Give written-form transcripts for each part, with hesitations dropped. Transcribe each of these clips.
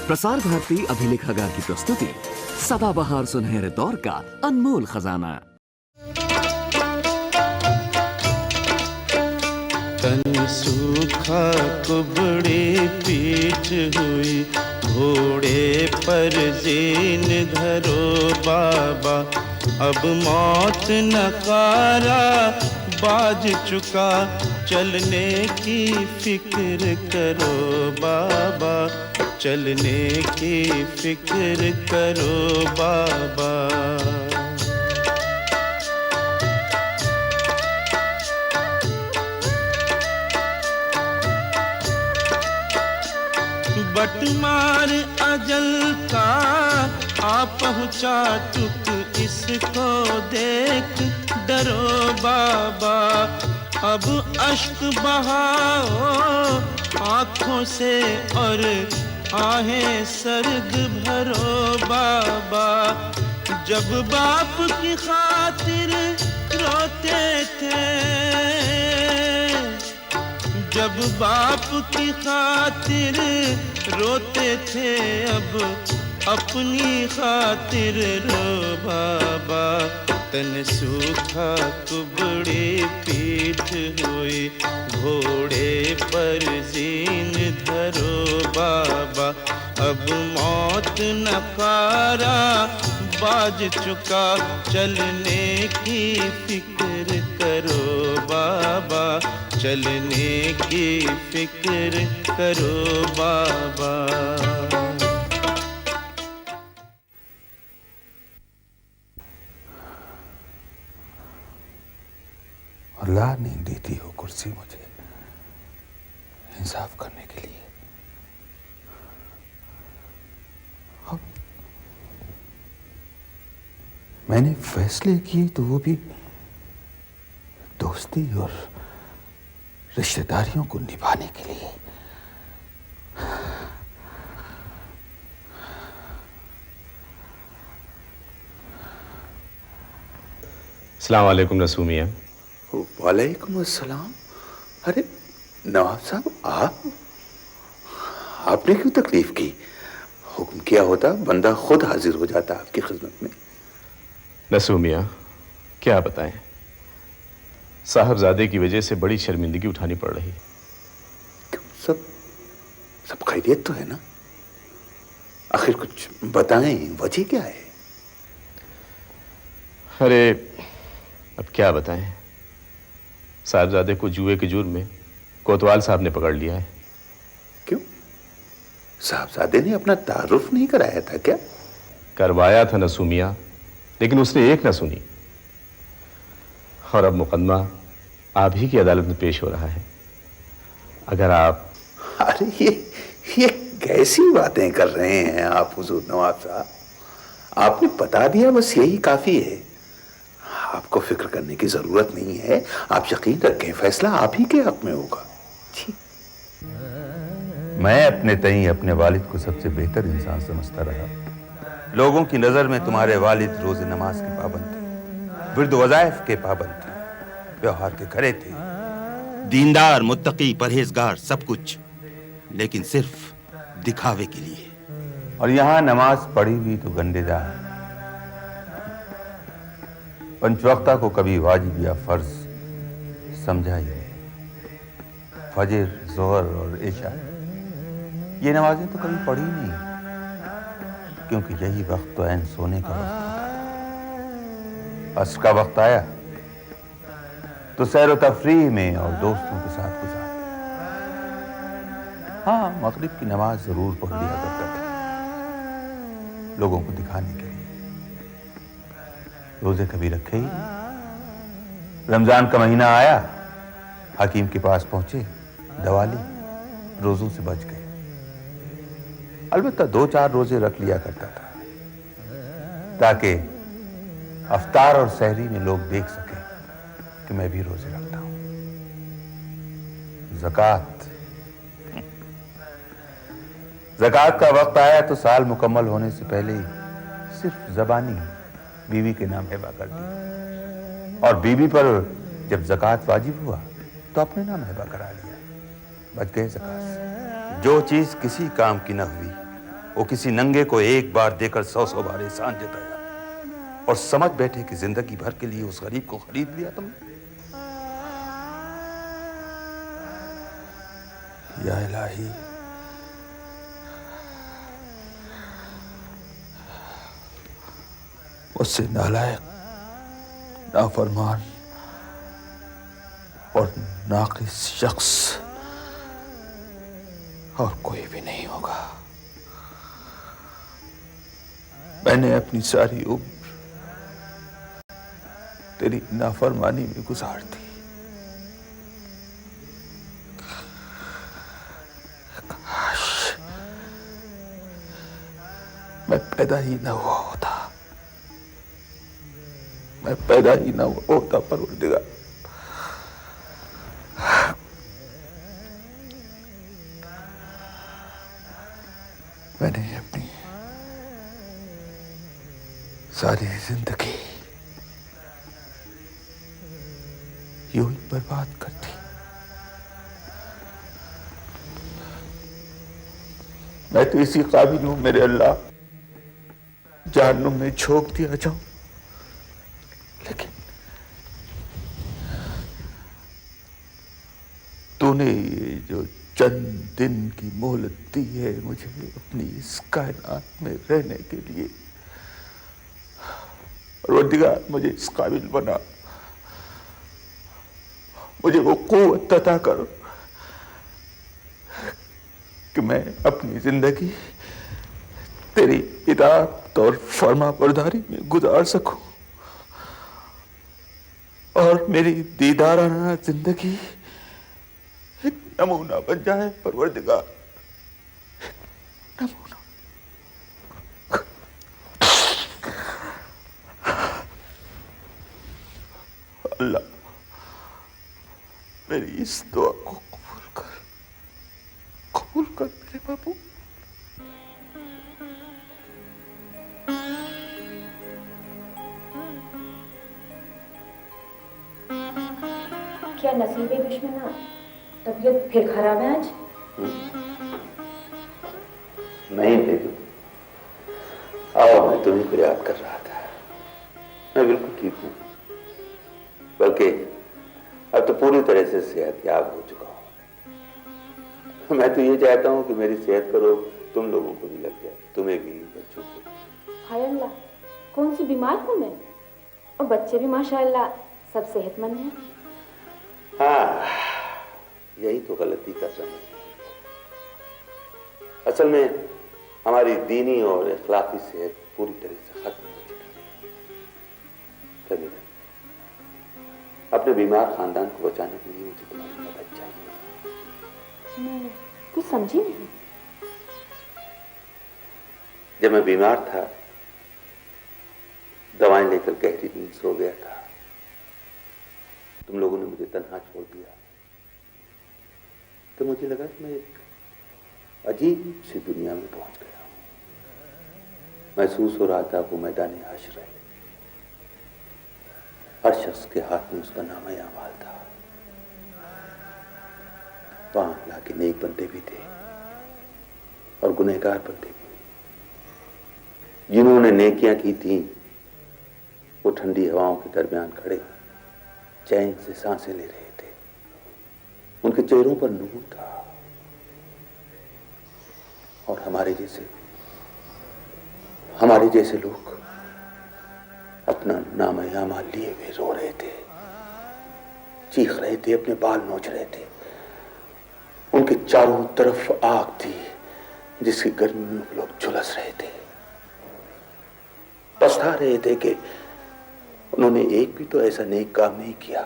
प्रसार भारती अभिलेखागार की प्रस्तुति सदाबहार सुनहरे दौर का अनमोल खजाना। तन सूखा कुबड़े पीठ हुई, घोड़े पर जीन धरो बाबा। अब मौत नकारा बाज चुका, चलने की फिक्र करो बाबा, चलने की फिक्र करो बाबा। बटमार अजल का आ पहुँचा तुक, इसको देख डरो बाबा। अब अश्क बहाओ आँखों से और आहें सर्द भरो बाबा। जब बाप की खातिर रोते थे, जब बाप की खातिर रोते थे, अब अपनी खातिर रो बाबा। तन सूखा कुबड़े पीठ हुई, घोड़े पर जीन धरो बाबा। अब मौत नकारा बाज चुका, चलने की फिक्र करो बाबा, चलने की फिक्र करो बाबा। अल्लाह ने दी थी वो कुर्सी मुझे इंसाफ करने के लिए। अब मैंने फैसले किए तो वो भी दोस्ती और रिश्तेदारियों को निभाने के लिए। अस्सलाम वालेकुम रसूल मियां। वालेकुम अस्सलाम। अरे नवाब साहब, आपने क्यों तकलीफ की? हुक्म किया होता बंदा खुद हाजिर हो जाता आपकी खिदमत में। रसूल मियां, क्या बताएं, साहबजादे की वजह से बड़ी शर्मिंदगी उठानी पड़ रही। क्यों, सब खैरियत तो है ना? आखिर कुछ बताएं, वजह क्या है? अरे अब क्या बताएं, साहबजादे को जुए के जुर्म में कोतवाल साहब ने पकड़ लिया है। क्यों, साहबजादे ने अपना तारुफ नहीं कराया था क्या? करवाया था नसूमिया, लेकिन उसने एक ना सुनी, और अब मुकदमा आप ही की अदालत में पेश हो रहा है। अगर आप... अरे ये कैसी बातें कर रहे हैं आप हुजूर नवाब साहब? आपने बता दिया, बस यही काफी है। आपको फिक्र करने की जरूरत नहीं है। आप यकीन रखें, फैसला आप ही के हक में होगा। जी। मैं अपने तई अपने वालिद को सबसे बेहतर इंसान समझता रहा। लोगों की नजर में तुम्हारे वालिद रोजे नमाज के पाबंद थे, विर्द वज़ाइफ के पाबंद थे, व्यवहार के खरे थे, दीनदार, मुत्तकी, परहेजगार, सब कुछ, लेकिन सिर्फ दिखावे के लिए। और यहाँ नमाज पढ़ी भी तो गंडेदार। पंचवक्ता को कभी वाजिब या फर्ज समझा ही नहीं। फजर, जोहर और इशा, ये नमाजें तो कभी पढ़ी नहीं, क्योंकि यही वक्त तो ऐन सोने का वक्त होता है। अस्र का वक्त आया तो सैर व तफरीह में और दोस्तों के साथ गुजारते। हाँ, मगरिब की नमाज जरूर पढ़ लिया करता था, लोगों को दिखाने के लिए। रोजे कभी रखे ही नहीं। रमजान का महीना आया, हकीम के पास पहुंचे, दवा ली, रोजों से बच गए। अलबत्ता 2-4 रोजे रख लिया करता था, ताकि अफ्तार और सहरी में लोग देख सकें कि मैं भी रोजे रखता हूं। ज़कात का वक्त आया तो साल मुकम्मल होने से पहले ही सिर्फ ज़बानी बीवी के नाम हिबा कर दी, और बीवी पर जब ज़कात वाजिब हुआ तो अपने नाम हिबा करा लिया। बच गए ज़कात से। जो चीज किसी काम की न हुई وہ کسی ننگے کو ایک بار دے کر 100 بار احسان جتایا اور سمجھ بیٹھے کہ زندگی بھر کے لیے اس غریب کو خرید لیا تم نے. یا الہی، مجھ سے نالائق، نافرمان اور ناقص شخص اور کوئی بھی نہیں ہوگا. میں نے اپنی ساری عمر تیری نافرمانی میں گزار دی. کاش میں پیدا ہی نہ ہوا ہوتا، میں پیدا ہی نہ ہوا ہوتا پروردگار. میں نے اپنی ساری زندگی یوں ہی برباد کر دی. میں تو اسی قابل ہوں میرے اللہ جہنم میں جھونک دیا جاؤں، لیکن تو نے یہ جو چند دن کی مہلت دی ہے مجھے اپنی اس کائنات میں رہنے کے لیے، پروردگار مجھے اس قابل بنا، مجھے وہ قوت عطا کر کہ میں اپنی زندگی تیری اطاعت اور فرما برداری میں گزار سکوں اور میری دیدارانہ زندگی ایک نمونہ بن جائے پروردگار، نمونہ. اللہ میری اس دعا کو قبول کر میرے بابو. کیا نصیب دشمنا طبیعت پھر خراب ہے آج؟ نہیں بیگم، آؤ، میں تمہیں کو یاد کر رہا تھا. میں بالکل ٹھیک ہوں، بلکہ اب تو پوری طرح سے صحت یاب ہو چکا ہوں. میں تو یہ چاہتا ہوں کہ میری صحت کا روگ تم لوگوں کو بھی لگ جائے، تمہیں بھی، بچوں کو بھی. ہائے اللہ، کون سی بیمار ہوں میں؟ اور بچے بھی ماشاءاللہ سب صحت مند ہیں. ہاں، یہی تو غلطی کر رہے ہیں. اصل میں ہماری دینی اور اخلاقی صحت پوری طرح سے ختم ہو چکی ہے. کبیرہ، اپنے بیمار خاندان کو بچانے کے لیے مجھے تمہاری مدد چاہیے. میں کچھ سمجھی نہیں. جب میں بیمار تھا، دوائیں لے کر گہری نیند سو گیا تھا، تم لوگوں نے مجھے تنہا چھوڑ دیا تو مجھے لگا کہ میں ایک عجیب سی دنیا میں پہنچ گیا ہوں. محسوس ہو رہا تھا وہ میدان حشر ہے، ہر شخص کے ہاتھ میں اس کا نامہ اعمال تھا. وہاں اللہ کے نیک بندے بھی تھے اور گنہگار بندے بھی. جنہوں نے نیکیاں کی تھیں وہ ٹھنڈی ہواؤں کے درمیان کھڑے چین سے سانسیں لے رہے تھے. ان کے چہروں پر نور تھا. اور ہمارے جیسے لوگ اپنا نام اعمال لیے ہوئے رو رہے تھے، چیخ رہے تھے، اپنے بال نوچ رہے تھے. ان کے چاروں طرف آگ تھی جس کی گرمی میں وہ لوگ جھلس رہے تھے، پچھتا رہے تھے کہ انہوں نے ایک بھی تو ایسا نیک کام نہیں کیا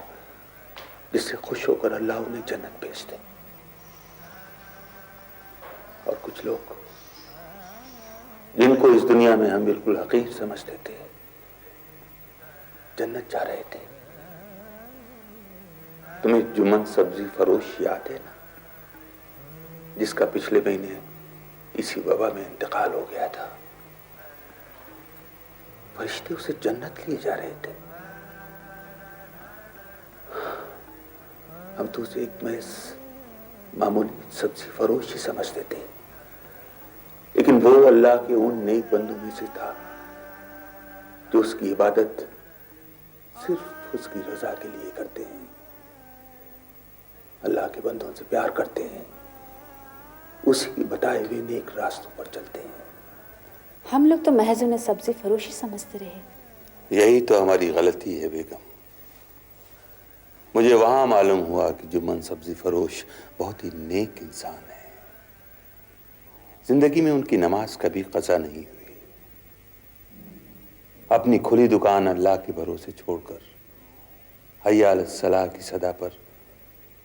جس سے خوش ہو کر اللہ انہیں جنت بھیج دے. اور کچھ لوگ جن کو اس دنیا میں ہم بالکل حقیر سمجھتے تھے جنت جا رہے تھے. تمہیں جمن سبزی فروش یاد ہے نا، جس کا پچھلے مہینے اسی وبا میں انتقال ہو گیا تھا؟ فرشتے اسے جنت لیے جا رہے تھے. ہم تو اسے ایک محض معمولی سبزی فروش ہی سمجھتے تھے، लेकिन वो अल्लाह के उन नेक बंदों में से था जो उसकी इबादत सिर्फ उसकी रजा के लिए करते हैं, अल्लाह के बंदों से प्यार करते हैं, उसी के बताए हुए नेक रास्तों पर चलते हैं। हम लोग तो महज उन्हें सब्जी फरोशी समझते रहे। यही तो हमारी गलती है बेगम। मुझे वहां मालूम हुआ कि जुम्मन सब्जी फरोश बहुत ही नेक इंसान है। जिंदगी में उनकी नमाज कभी कज़ा नहीं हुई। अपनी खुली दुकान अल्लाह के भरोसे छोड़कर हय्या अलस सलाह की सदा पर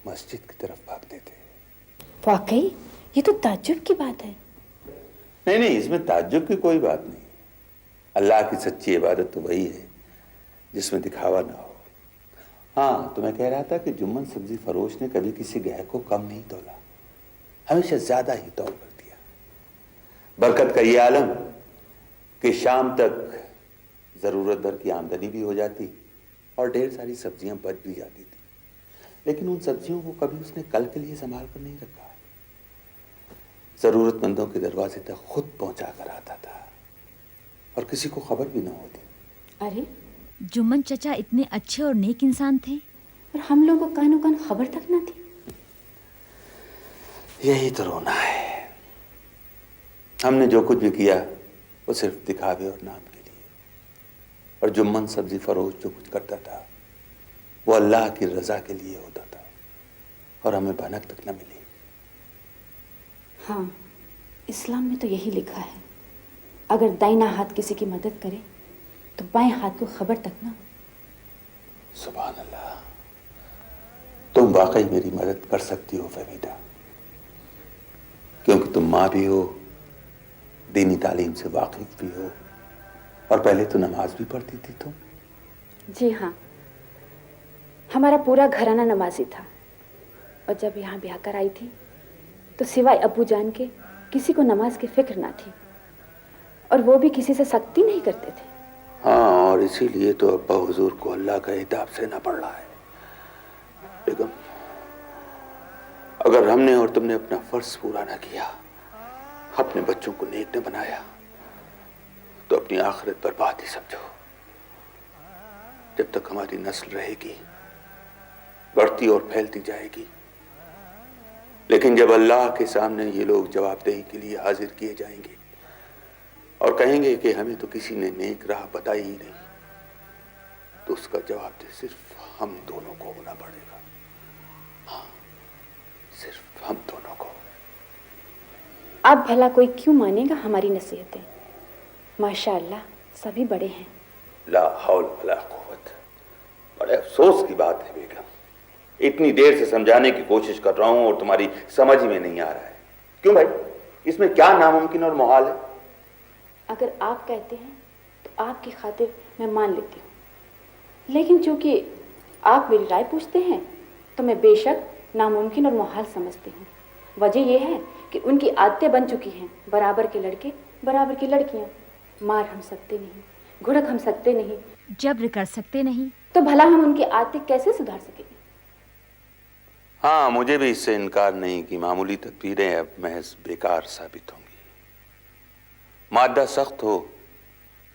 मस्जिद की तरफ भागते थे। वाकई ये तो ताज्जुब की बात है। नहीं नहीं, इसमें ताज्जुब की कोई बात नहीं। अल्लाह की सच्ची इबादत तो वही है जिसमें दिखावा ना हो। हाँ, तो मैं कह रहा था कि जुम्मन सब्जी फरोश ने कभी किसी गह को कम नहीं तोला, हमेशा ज्यादा ही तौल कर दिया। बरकत का ये आलम कि शाम तक जरूरत भर की आमदनी भी हो जाती और ढेर सारी सब्जियां बच भी जाती थी। लेकिन उन सब्जियों को कभी उसने कल के लिए संभाल कर नहीं रखा। जरूरतमंदों के दरवाजे तक खुद पहुंचा कर आता था और किसी को खबर भी न होती। अरे जुम्मन चचा इतने अच्छे और नेक इंसान थे और हम लोगों को कानों कान खबर तक न थी। यही तो रोना है। हमने जो कुछ भी किया वो सिर्फ दिखावे और नाम के लिए, और जुम्मन सब्जी फरोश जो कुछ करता था वो अल्लाह की रजा के लिए होता था और हमें भनक तक न मिली। हाँ, इस्लाम में तो यही लिखा है, अगर दाहिना हाथ किसी की मदद करे तो बाएं हाथ को खबर तक ना हो। सुभान अल्लाह, तुम वाकई मेरी मदद कर सकती हो फहमीदा, क्योंकि तुम माँ भी हो, दीनी तालीम से वाकिफ भी हो, और पहले तो नमाज भी पढ़ती थी तुम। जी हाँ, हमारा पूरा घराना नमाजी था, और जब यहाँ ब्याह कर आई थी तो सिवाय अब्बू जान के किसी को नमाज की फिक्र ना थी, और वो भी किसी से सख्ती नहीं करते थे। हाँ, और इसीलिए तो अब्बा हुजूर को अल्लाह का हिदाब से ना पड़ रहा है। बेगम, अगर हमने और तुमने अपना फर्ज पूरा ना किया, अपने बच्चों को नेक न बनाया, तो अपनी आखिरत बर्बाद ही समझो। जब तक हमारी नस्ल रहेगी बढ़ती और फैलती जाएगी, लेकिन जब अल्लाह के सामने ये लोग जवाबदेही के लिए हाजिर किए जाएंगे और कहेंगे कि हमें तो किसी ने नेक राह बताई ही नहीं, तो उसका जवाब दे सिर्फ हम दोनों को होना पड़ेगा। हाँ, सिर्फ हम दोनों को। अब भला कोई क्यों मानेगा हमारी नसीहतें? माशाअल्लाह सभी बड़े हैं। ला हौल वला कुव्वत। बड़े अफसोस की बात है बेगम, इतनी देर से समझाने की कोशिश कर रहा हूं और तुम्हारी समझ में नहीं आ रहा है। क्यों भाई, इसमें क्या नामुमकिन और मुहाल है? अगर आप कहते हैं तो आपकी खातिर मैं मान लेती हूँ, लेकिन चूंकि आप मेरी राय पूछते हैं तो मैं बेशक नामुमकिन और मुहाल समझती हूँ। वजह यह है कि उनकी आदतें बन चुकी हैं, बराबर के लड़के बराबर की लड़कियाँ। मार हम सकते नहीं, घुड़क हम सकते नहीं, जब्र कर सकते नहीं, तो भला हम उनकी आदतें कैसे सुधार सकेंगे? हाँ, मुझे भी इससे इनकार नहीं कि मामूली तदबीरें अब महज बेकार साबित होंगी। मादा सख्त हो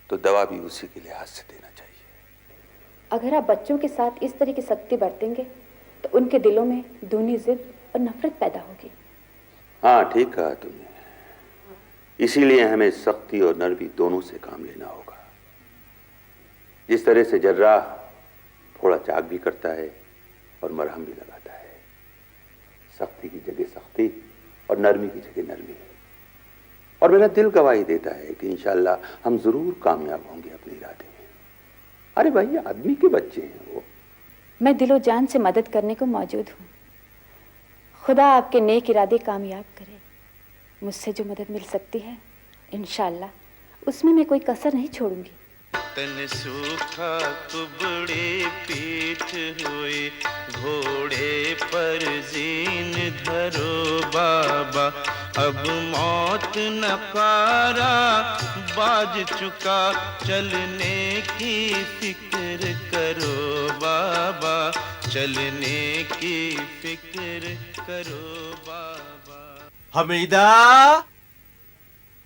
तो दवा भी उसी के लिहाज से देना चाहिए। अगर आप बच्चों के साथ इस तरह की सख्ती बरतेंगे तो उनके दिलों में दूनी जिद और नफरत पैदा होगी। हाँ, ठीक कहा तुमने। इसीलिए हमें सख्ती और नरमी दोनों से काम लेना होगा। जिस तरह से जर्राह थोड़ा चाक भी करता है और मरहम भी लगाता है, सख्ती की जगह सख्ती और नरमी की जगह नरमी। और मेरा दिल गवाही देता है कि इंशाअल्लाह हम जरूर कामयाब होंगे अपने इरादे में। अरे भाई, आदमी के बच्चे हैं वो। मैं दिलो जान से मदद करने को मौजूद हूँ। खुदा आपके नेक इरादे कामयाब करे। मुझसे जो मदद मिल सकती है इंशाअल्लाह उसमें मैं कोई कसर नहीं छोड़ूंगी। तन सूखा कुबड़े पीठ हुए, घोड़े पर जीन धरो बाबा, अब मौत नकारा बाज चुका, चलने की फिक्र करो बाबा, चलने की फिक्र करो बाबा। हमीदा,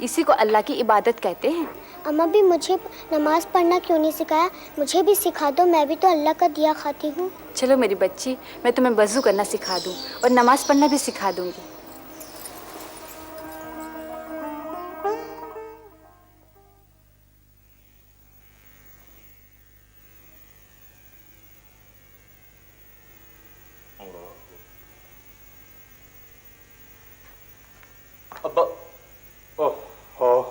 इसी को अल्लाह की इबादत कहते हैं। अम्मा भी मुझे नमाज पढ़ना क्यों नहीं सिखाया? मुझे भी सिखा दो, मैं भी तो अल्लाह का दिया खाती हूँ। चलो मेरी बच्ची, मैं तुम्हें वज़ू करना सिखा दूँ और नमाज पढ़ना भी सिखा दूँगी। अब्बा, ओह,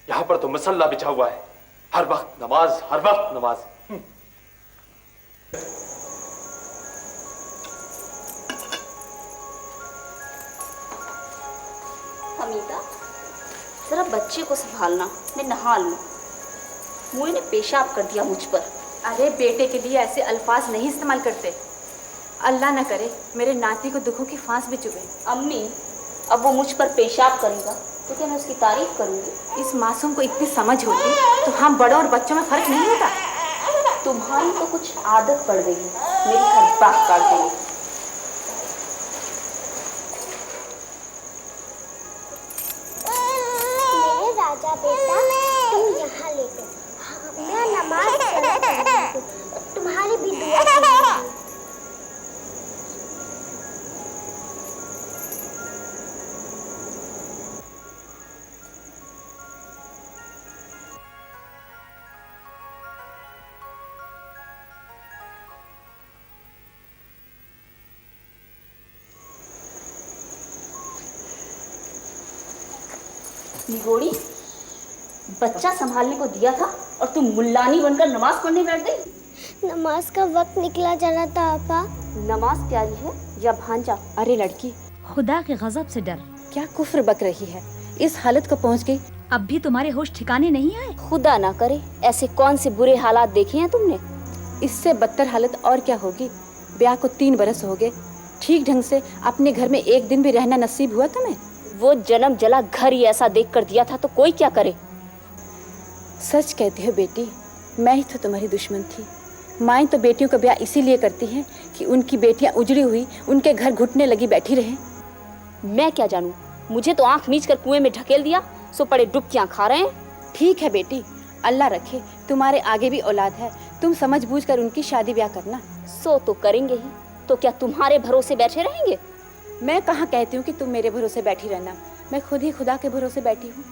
यहाँ पर तो मसल्ला बिछा हुआ है। हर वक्त नमाज, हर वक्त नमाज। हमीदा, जरा बच्चे को संभालना, मैं नहा लूं। मुझे ने पेशाब कर दिया मुझ पर। अरे बेटे के लिए ऐसे अल्फाज नहीं इस्तेमाल करते। अल्लाह न करे मेरे नाती को दुखों की फांस भी चुभे। अम्मी, अब वो मुझ पर पेशाब करेगा तो क्या मैं उसकी तारीफ करूंगी? इस मासूम को इतनी समझ होती तो हम बड़ों और बच्चों में फर्क नहीं होता। तुम्हारी तो कुछ आदत पड़ गई है, मेरी हर बात काट देगी। मेरे राजा बेटा, तुम यहाँ लेटो। हाँ, मैं नमाज पढ़ा करती हूँ, तुम्हारी भी दुआ करूंगी। निगोड़ी, बच्चा संभालने को दिया था और तुम मुल्लानी बनकर नमाज पढ़ने बैठ गई। नमाज का वक्त निकला जा रहा था आपा। नमाज प्यारी है या भांजा? अरे लड़की, खुदा के गजब से डर। क्या कुफ्र बक रही है? इस हालत को पहुंच गई। अब भी तुम्हारे होश ठिकाने नहीं आए? खुदा ना करे ऐसे कौन से बुरे हालात देखे हैं तुमने? इससे बदतर हालत और क्या होगी। ब्याह को 3 बरस हो गए, ठीक ढंग से अपने घर में एक दिन भी रहना नसीब हुआ तुम्हें? वो जन्म जला घर ही ऐसा देख कर दिया था तो कोई क्या करे। सच कहती हो बेटी, मैं ही तो तुम्हारी दुश्मन थी। माएँ तो बेटियों का ब्याह इसीलिए करती हैं कि उनकी बेटियां उजड़ी हुई उनके घर घुटने लगी बैठी रहें। मैं क्या जानूं, मुझे तो आंख मीच कर कुएं में ढकेल दिया, सो पड़े डुबकियां खा रहे हैं। ठीक है बेटी, अल्लाह रखे तुम्हारे आगे भी औलाद है, तुम समझ बूझ कर उनकी शादी ब्याह करना। सो तो करेंगे ही, तो क्या तुम्हारे भरोसे बैठे रहेंगे? मैं कहाँ कहती हूँ कि तुम मेरे भरोसे बैठी रहना, मैं खुद ही खुदा के भरोसे बैठी हूँ।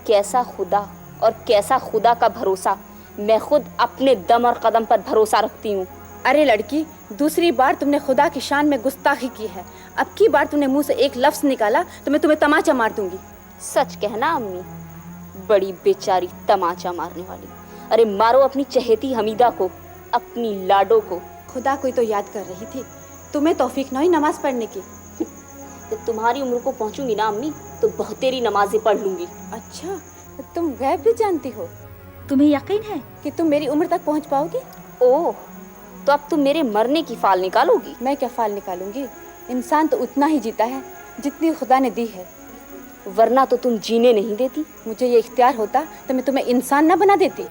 कैसा खुदा और कैसा खुदा का भरोसा, मैं खुद अपने दम और कदम पर भरोसा रखती हूँ। अरे लड़की, दूसरी बार तुमने खुदा की शान में गुस्ताखी की है। अब की बार तुमने मुंह से एक लफ्ज निकाला तो मैं तुम्हें तमाचा मार दूंगी। सच कहना अम्मी, बड़ी बेचारी तमाचा मारने वाली। अरे मारो अपनी चहेती हमीदा को, अपनी लाडो को। खुदा को ही तो याद कर रही थी, तुम्हें तौफीक न हुई नमाज पढ़ने की। जब तुम्हारी उम्र को पहुंचूंगी ना अम्मी, तो बहुतेरी नमाजें पढ़ लूंगी। अच्छा, तुम गैब भी जानती हो? तुम्हें यकीन है कि तुम मेरी उम्र तक पहुंच पाओगी? ओह, तो अब तुम मेरे मरने की फाल निकालोगी? मैं क्या फाल निकालूंगी, इंसान तो उतना ही जीता है जितनी खुदा ने दी है, वरना तो तुम जीने नहीं देती। मुझे ये इख्तियार होता तो मैं तुम्हें इंसान न बना देती।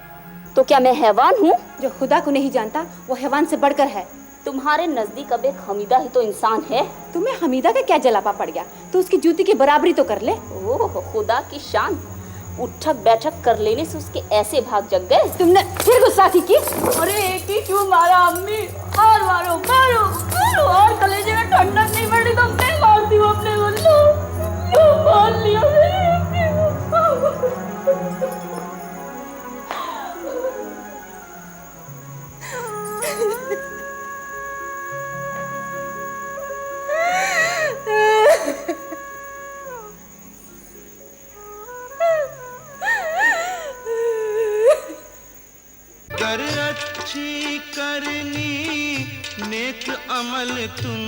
तो क्या मैं हैवान हूँ? जो खुदा को नहीं जानता वो हैवान से बढ़कर है। तुम्हारे नजदीक अब एक हमीदा ही तो इंसान है। तुम्हें हमीदा का क्या जलापा पड़ गया? तो उसकी जूती की बराबरी तो कर ले। ओह खुदा की शान, उठक बैठक कर लेने से उसके ऐसे भाग जग गए। तुमने फिर गुस्सा की? अरे एक ही क्यों मारा अम्मी, और मारो मारो मारो, और कलेजे में ठंडक नहीं पड़ी तो मैं मारती हूँ अपने बल्लू। मार लिया कर अच्छी करनी नेक अमल तुम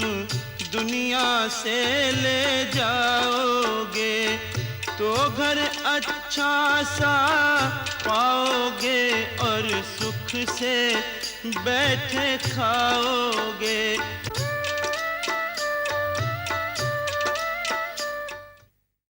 दुनिया से ले जाओगे, तो घर अच्छा सा पाओगे और सुख से बैठे खाओगे।